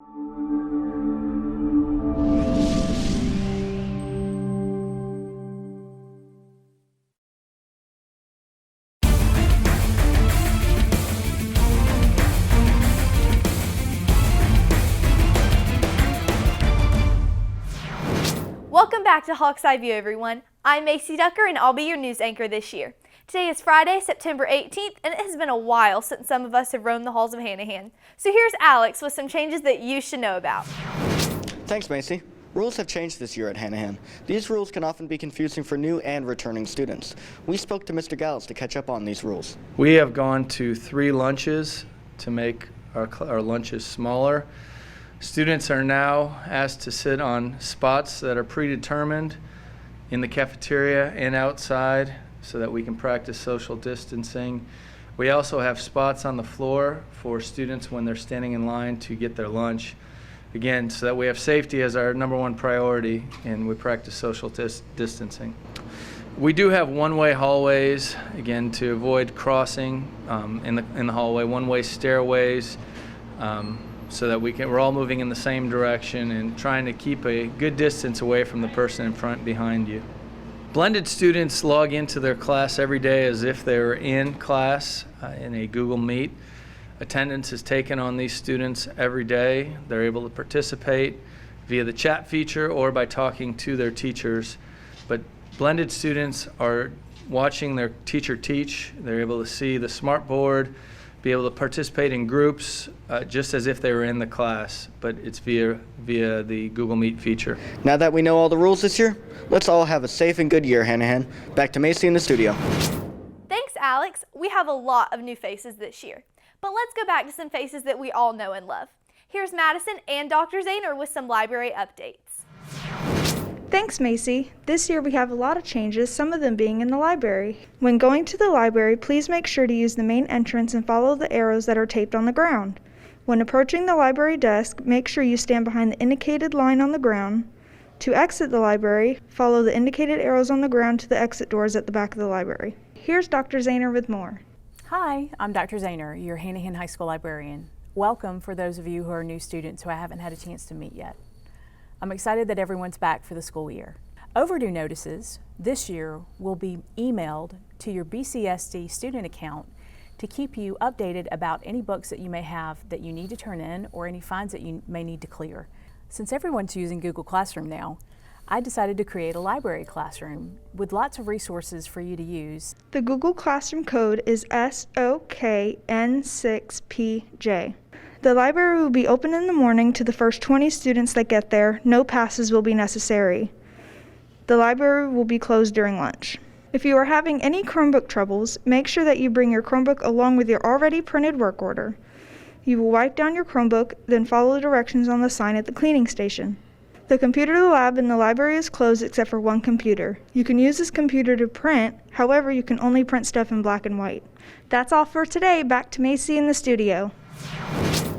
Welcome back to Hawk's Eye View, everyone. I'm Macy Ducker, and I'll be your news anchor this year. Today is Friday, September 18th, and it has been a while since some of us have roamed the halls of Hanahan. So here's Alex with some changes that you should know about. Thanks, Macy. Rules have changed this year at Hanahan. These rules can often be confusing for new and returning students. We spoke to Mr. Gals to catch up on these rules. We have gone to 3 lunches to make our lunches smaller. Students are now asked to sit on spots that are predetermined in the cafeteria and outside so that we can practice social distancing. We also have spots on the floor for students when they're standing in line to get their lunch. Again, so that we have safety as our #1 priority and we practice social distancing. We do have one-way hallways, again, to avoid crossing in the hallway, one-way stairways, so that we're all moving in the same direction and trying to keep a good distance away from the person in front behind you. Blended students log into their class every day as if they were in class in a Google Meet. Attendance is taken on these students every day. They're able to participate via the chat feature or by talking to their teachers. But blended students are watching their teacher teach. They're able to see the smartboard, be able to participate in groups just as if they were in the class, but it's via the Google Meet feature. Now that we know all the rules this year, let's all have a safe and good year, Hanahan. Back to Macy in the studio. Thanks, Alex. We have a lot of new faces this year. But let's go back to some faces that we all know and love. Here's Madison and Dr. Zahner with some library updates. Thanks, Macy. This year we have a lot of changes, some of them being in the library. When going to the library, please make sure to use the main entrance and follow the arrows that are taped on the ground. When approaching the library desk, make sure you stand behind the indicated line on the ground. To exit the library, follow the indicated arrows on the ground to the exit doors at the back of the library. Here's Dr. Zahner with more. Hi, I'm Dr. Zahner, your Hanahan High School librarian. Welcome for those of you who are new students who I haven't had a chance to meet yet. I'm excited that everyone's back for the school year. Overdue notices this year will be emailed to your BCSD student account to keep you updated about any books that you may have that you need to turn in or any fines that you may need to clear. Since everyone's using Google Classroom now, I decided to create a library classroom with lots of resources for you to use. The Google Classroom code is SOKN6PJ. The library will be open in the morning to the first 20 students that get there. No passes will be necessary. The library will be closed during lunch. If you are having any Chromebook troubles, make sure that you bring your Chromebook along with your already printed work order. You will wipe down your Chromebook, then follow the directions on the sign at the cleaning station. The computer lab in the library is closed except for one computer. You can use this computer to print, however, you can only print stuff in black and white. That's all for today. Back to Macy in the studio.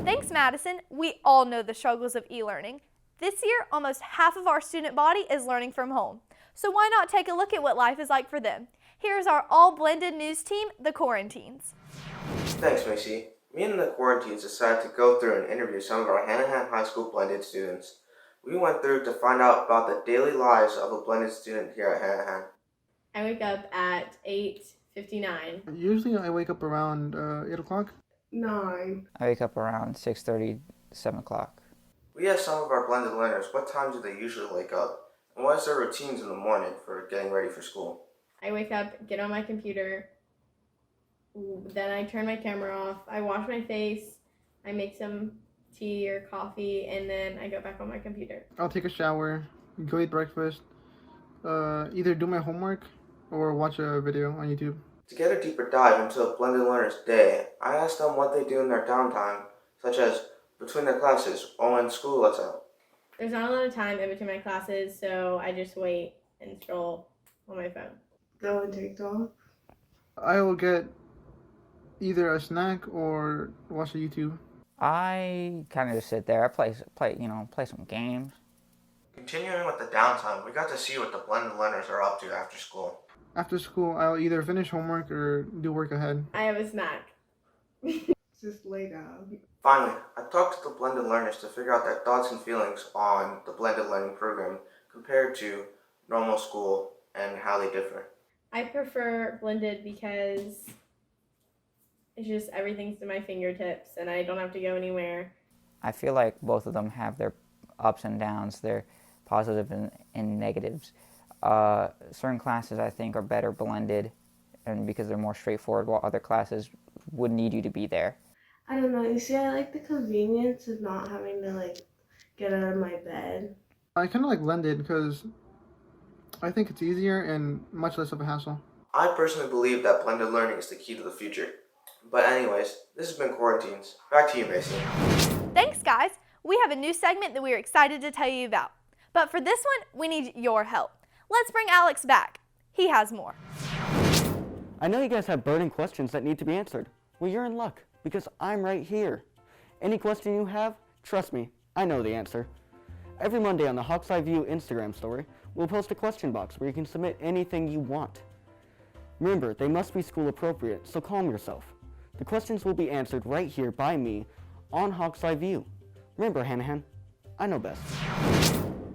Thanks, Madison. We all know the struggles of e-learning. This year, almost half of our student body is learning from home. So why not take a look at what life is like for them? Here's our all-blended news team, the Quarantines. Thanks, Macy. Me and the Quarantines decided to go through and interview some of our Hanahan High School blended students. We went through to find out about the daily lives of a blended student here at Hanahan. I wake up at 8:59. Usually I wake up around 8 o'clock. 9. I wake up around 6:30, 7 o'clock. We asked some of our blended learners what time do they usually wake up, and what is their routines in the morning for getting ready for school. I wake up, get on my computer, then I turn my camera off, I wash my face, I make some tea or coffee, and then I go back on my computer. I'll take a shower, go eat breakfast, either do my homework or watch a video on YouTube. To get a deeper dive into a blended learner's day, I asked them what they do in their downtime, such as between their classes or when school lets out. There's not a lot of time in between my classes, so I just wait and scroll on my phone. Go on TikTok. I will get either a snack or watch a YouTube. I kind of just sit there. I play some games. Continuing with the downtime, we got to see what the blended learners are up to after school. After school, I'll either finish homework or do work ahead. I have a snack. Just lay down. Finally, I talked to the blended learners to figure out their thoughts and feelings on the blended learning program compared to normal school and how they differ. I prefer blended because it's just everything's to my fingertips and I don't have to go anywhere. I feel like both of them have their ups and downs, their positive and negatives. Certain classes I think are better blended, and because they're more straightforward, while other classes would need you to be there. I don't know. You see, I like the convenience of not having to get out of my bed. I kind of like blended because I think it's easier and much less of a hassle. I personally believe that blended learning is the key to the future. But anyways, this has been Quarantines. Back to you, Macy. Thanks, guys. We have a new segment that we are excited to tell you about. But for this one, we need your help. Let's bring Alex back. He has more. I know you guys have burning questions that need to be answered. Well, you're in luck, because I'm right here. Any question you have, trust me, I know the answer. Every Monday on the Hawk's Eye View Instagram story, we'll post a question box where you can submit anything you want. Remember, they must be school appropriate, so calm yourself. The questions will be answered right here by me on Hawk's Eye View. Remember, Hanahan, I know best.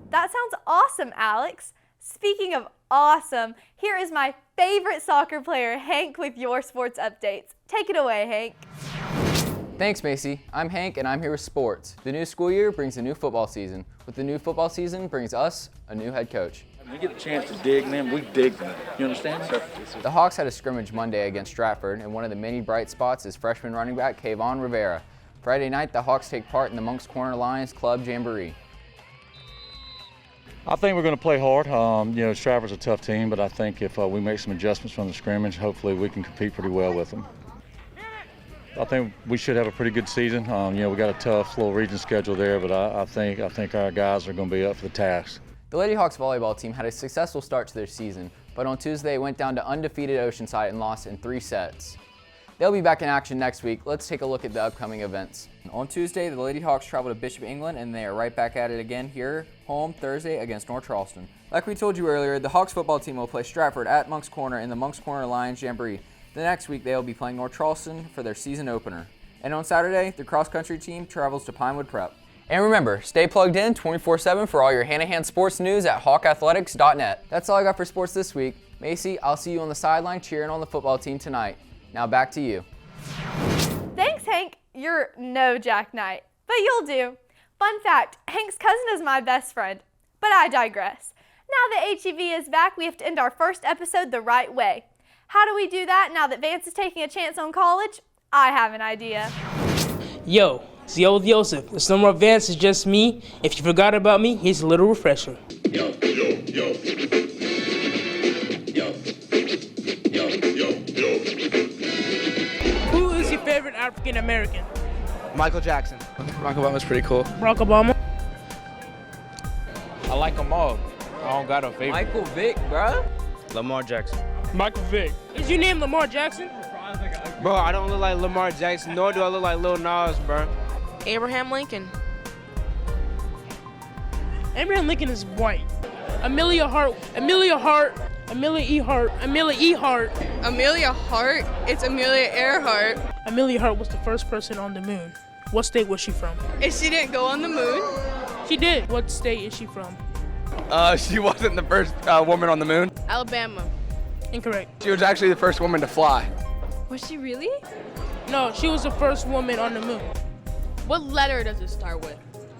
That sounds awesome, Alex. Speaking of awesome, here is my favorite soccer player, Hank, with your sports updates. Take it away, Hank. Thanks, Macy. I'm Hank, and I'm here with sports. The new school year brings a new football season. With the new football season brings us a new head coach. We get a chance to dig them, we dig them. You understand? The Hawks had a scrimmage Monday against Stratford, and one of the many bright spots is freshman running back Kayvon Rivera. Friday night, the Hawks take part in the Moncks Corner Lions Club Jamboree. I think we're going to play hard. Stratford's a tough team, but I think if we make some adjustments from the scrimmage, hopefully we can compete pretty well with them. I think we should have a pretty good season. We got a tough little region schedule there, but I think our guys are going to be up for the task. The Lady Hawks volleyball team had a successful start to their season, but on Tuesday it went down to undefeated Oceanside and lost in 3 sets. They'll be back in action next week. Let's take a look at the upcoming events. On Tuesday, the Lady Hawks travel to Bishop England, and they are right back at it again here, home Thursday against North Charleston. Like we told you earlier, the Hawks football team will play Stratford at Moncks Corner in the Moncks Corner Lions Jamboree. The next week, they will be playing North Charleston for their season opener. And on Saturday, the cross-country team travels to Pinewood Prep. And remember, stay plugged in 24/7 for all your Hanahan sports news at hawkathletics.net. That's all I got for sports this week. Macy, I'll see you on the sideline cheering on the football team tonight. Now back to you. Thanks, Hank. You're no Jack Knight, but you'll do. Fun fact, Hank's cousin is my best friend. But I digress. Now that HEV is back, we have to end our first episode the right way. How do we do that now that Vance is taking a chance on college? I have an idea. Yo, it's the old Yosef. It's no more Vance, it's just me. If you forgot about me, here's a little refresher. Yo, yo, yo. Yo, yo, yo, yo. Who is your favorite African American? Michael Jackson. Barack Obama's pretty cool. Barack Obama. I like them all. I don't got a favorite. Michael Vick, bro. Lamar Jackson. Michael Vick. Is your name Lamar Jackson? Bro, I don't look like Lamar Jackson, nor do I look like Lil Nas, bro. Abraham Lincoln. Abraham Lincoln is white. Amelia Earhart. Amelia Earhart. It's Amelia Earhart. Amelia Earhart was the first person on the moon. What state was she from? And she didn't go on the moon? She did. What state is she from? She wasn't the first woman on the moon. Alabama. Incorrect. She was actually the first woman to fly. Was she really? No, she was the first woman on the moon. What letter does it start with?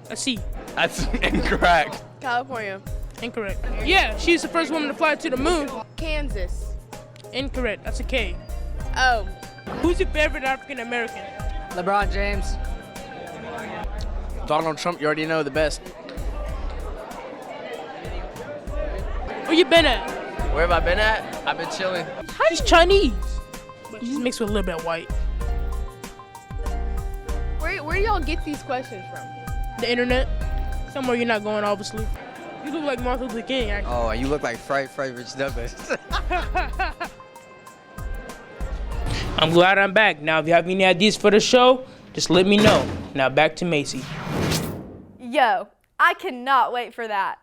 A C. That's incorrect. California. Incorrect. Yeah, she's the first woman to fly to the moon. Kansas. Incorrect. That's a K. Oh. Who's your favorite African American? LeBron James. Donald Trump, you already know the best. Where you been at? Where have I been at? I've been chilling. She's Chinese. But she's mixed with a little bit white. Where do y'all get these questions from? The internet. Somewhere you're not going, obviously. You look like Martin Luther King, actually. Oh, you look like Fright Rich Douglas. I'm glad I'm back. Now, if you have any ideas for the show, just let me know. Now, back to Macy. Yo, I cannot wait for that.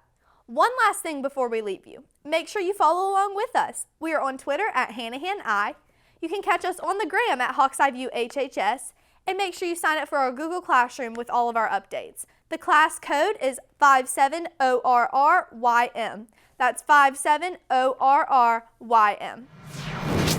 One last thing before we leave you. Make sure you follow along with us. We are on Twitter at Hanahan High. You can catch us on the gram at Hawk's Eye View HHS. And make sure you sign up for our Google Classroom with all of our updates. The class code is 57ORRYM. That's 57ORRYM.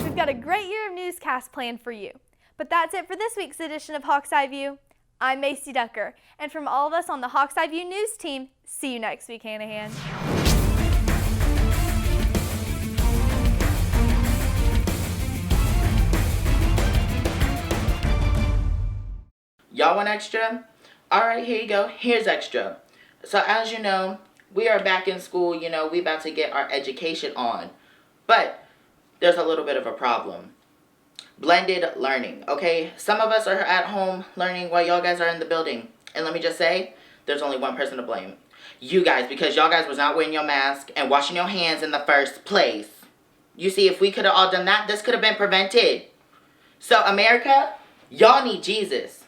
We've got a great year of newscasts planned for you. But that's it for this week's edition of Hawk's Eye View. I'm Macy Ducker, and from all of us on the Hawk's Eye View news team, see you next week, Hanahan. Y'all want extra? Alright, here you go. Here's extra. So as you know, we are back in school. You know, we about to get our education on. But there's a little bit of a problem. Blended learning, okay? Some of us are at home learning while y'all guys are in the building. And let me just say, there's only one person to blame. You guys, because y'all guys was not wearing your mask and washing your hands in the first place. You see, if we could have all done that, this could have been prevented. So America, y'all need Jesus.